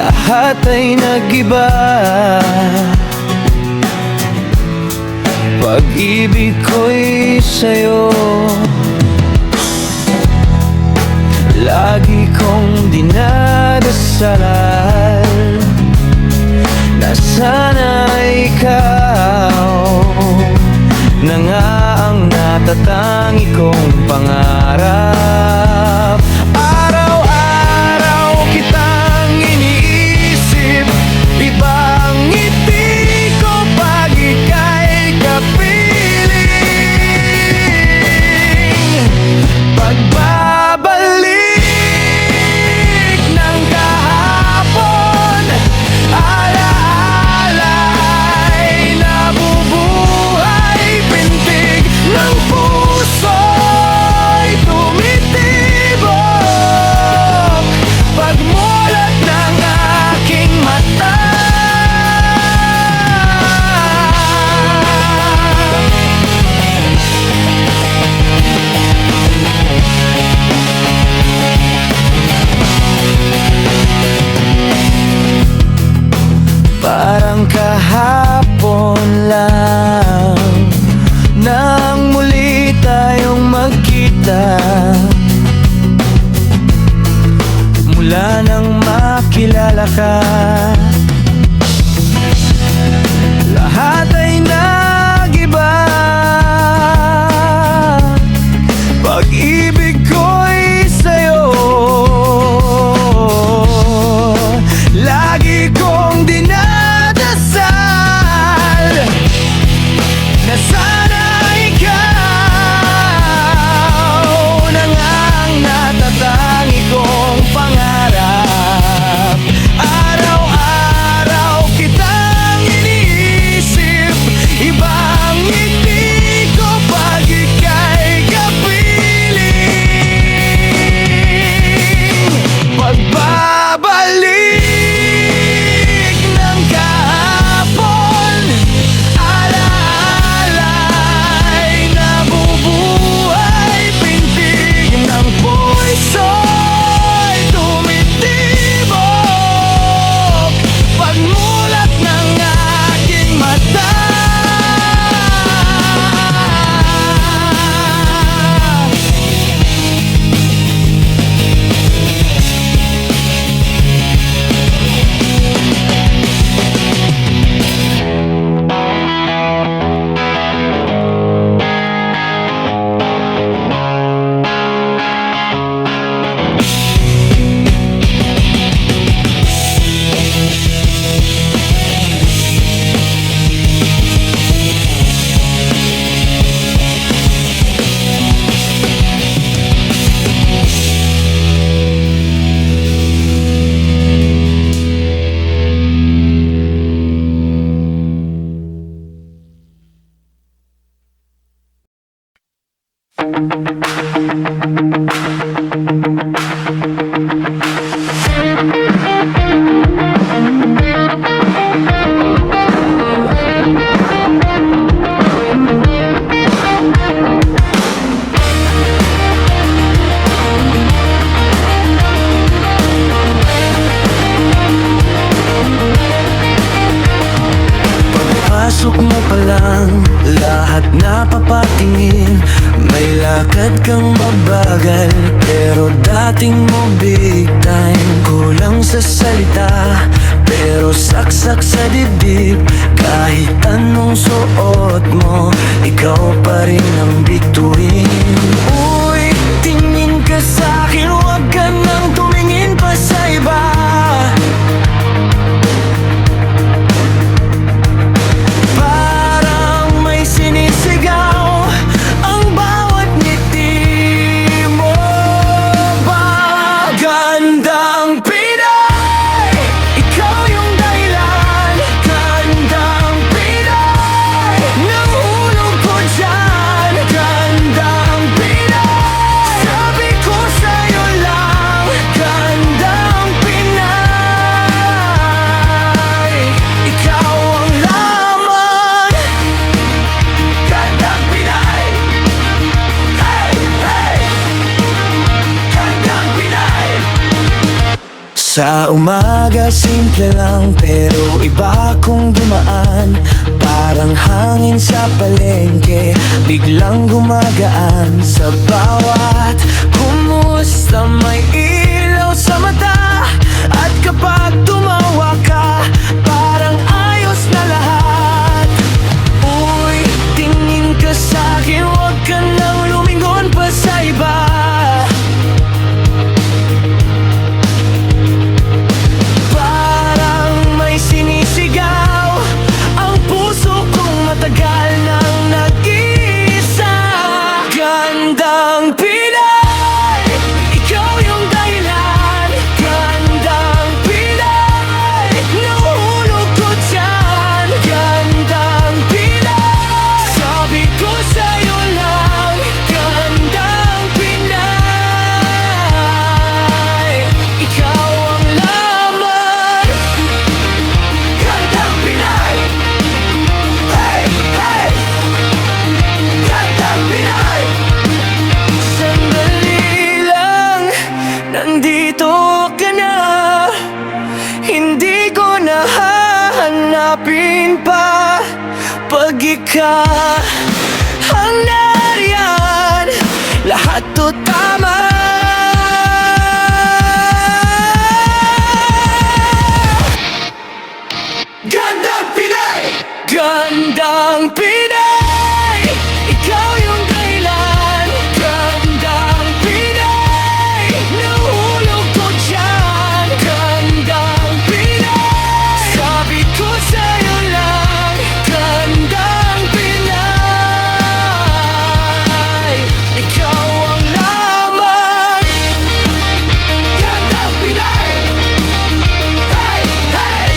lahat ay nag-iba. Pag-ibig ko'y sa'yo, lagi kong dinadasal na sana ikaw na nga ang natatangi kong pangarap. Araw-araw kitang iniisip, ibang ngiti ko pag ika'y kapiling. Pagbabalik ng kahapon, ala-ala'y nabubuhay, pintig ng puso'y tumitibok pagmulat ng aking mata. Parang kahapon lang nang muli tayong magkita, mula nang makilala ka. Lahat ay nag-iba. Pag-ibig ko'y sa'yo, lagi kong dinadasal na sana ikaw na nga ang natatangi kong pangarap. Araw-araw kitang iniisip, ibang ngiti ko pag ika'y kapiling. Pagbabalik ng kahapon, ala-ala'y nabubuhay, pintig ng puso'y tumitibok pagmulat ng aking mata. Pagpasok mo pa lang, lahat napapatingin. May lakad kang mabagal, pero dating mo big time. Kulang sa salita, pero saksak sa dibdib. Kahit anong suot mo, ikaw pa rin ang bituin. Uy, tingin ka sa'kin, huwag ka nang tumingin pa sa iba. Sabi ko sa'yo, Sa umaga simple lang pero iba kong dumaan. Parang hangin sa palengke, biglang gumagaan. Sa bawat kumusta may ilaw sa mata. At kapag tumawa ka, parang ayos na lahat. Uy, tingin ka sa'kin, huwag ka nang lumingon pa sa iba. Parang may sinisigaw ang puso kong matagal nang nag-iisa. Gandang Pinay, ikaw yung dahilan. Gandang Pinay, nahulog ko dyan. Gandang Pinay, sabi ko sa'yo lang. Gandang Pinay, ikaw ang laman. Gandang Pinay, hey, hey. Gandang Pinay, sandali lang, nandito ka na. Hindi ko na hahanapin pa. Pag ikaw ang nariyan, lahat to tama. Gandang Pinay! Gandang Pinay, ikaw yung dahilan. Gandang Pinay, nahulog ko dyan. Gandang Pinay, sabi ko sa'yo lang. Gandang Pinay, ikaw ang laman. Gandang Pinay, hey, hey.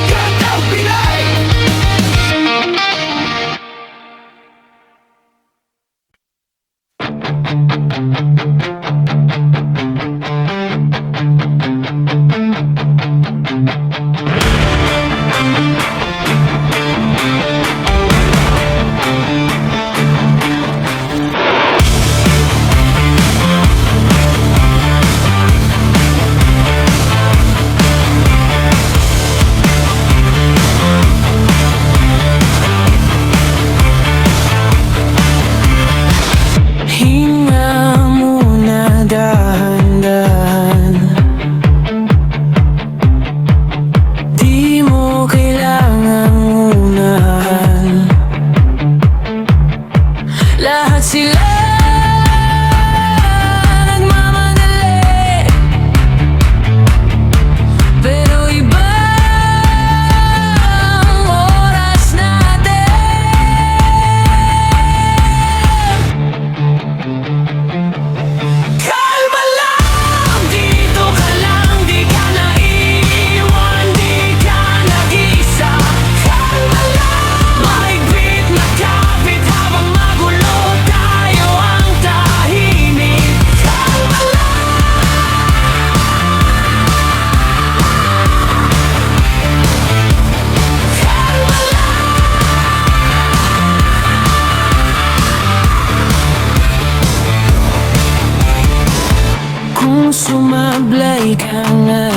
Gandang Pinay. Hinga muna dahan-dahan. Di mo kailangang unahan. Lahat sila nagmamadali, pero iba ang oras natin. Kalma lang, dito ka lang, di ka naiiwan, di ka nag-isa. Kalma lang, mahigpit na kapit habang magulo tayo ang tahimik. Kalma lang. Kalma lang. Kung sumablay ka nga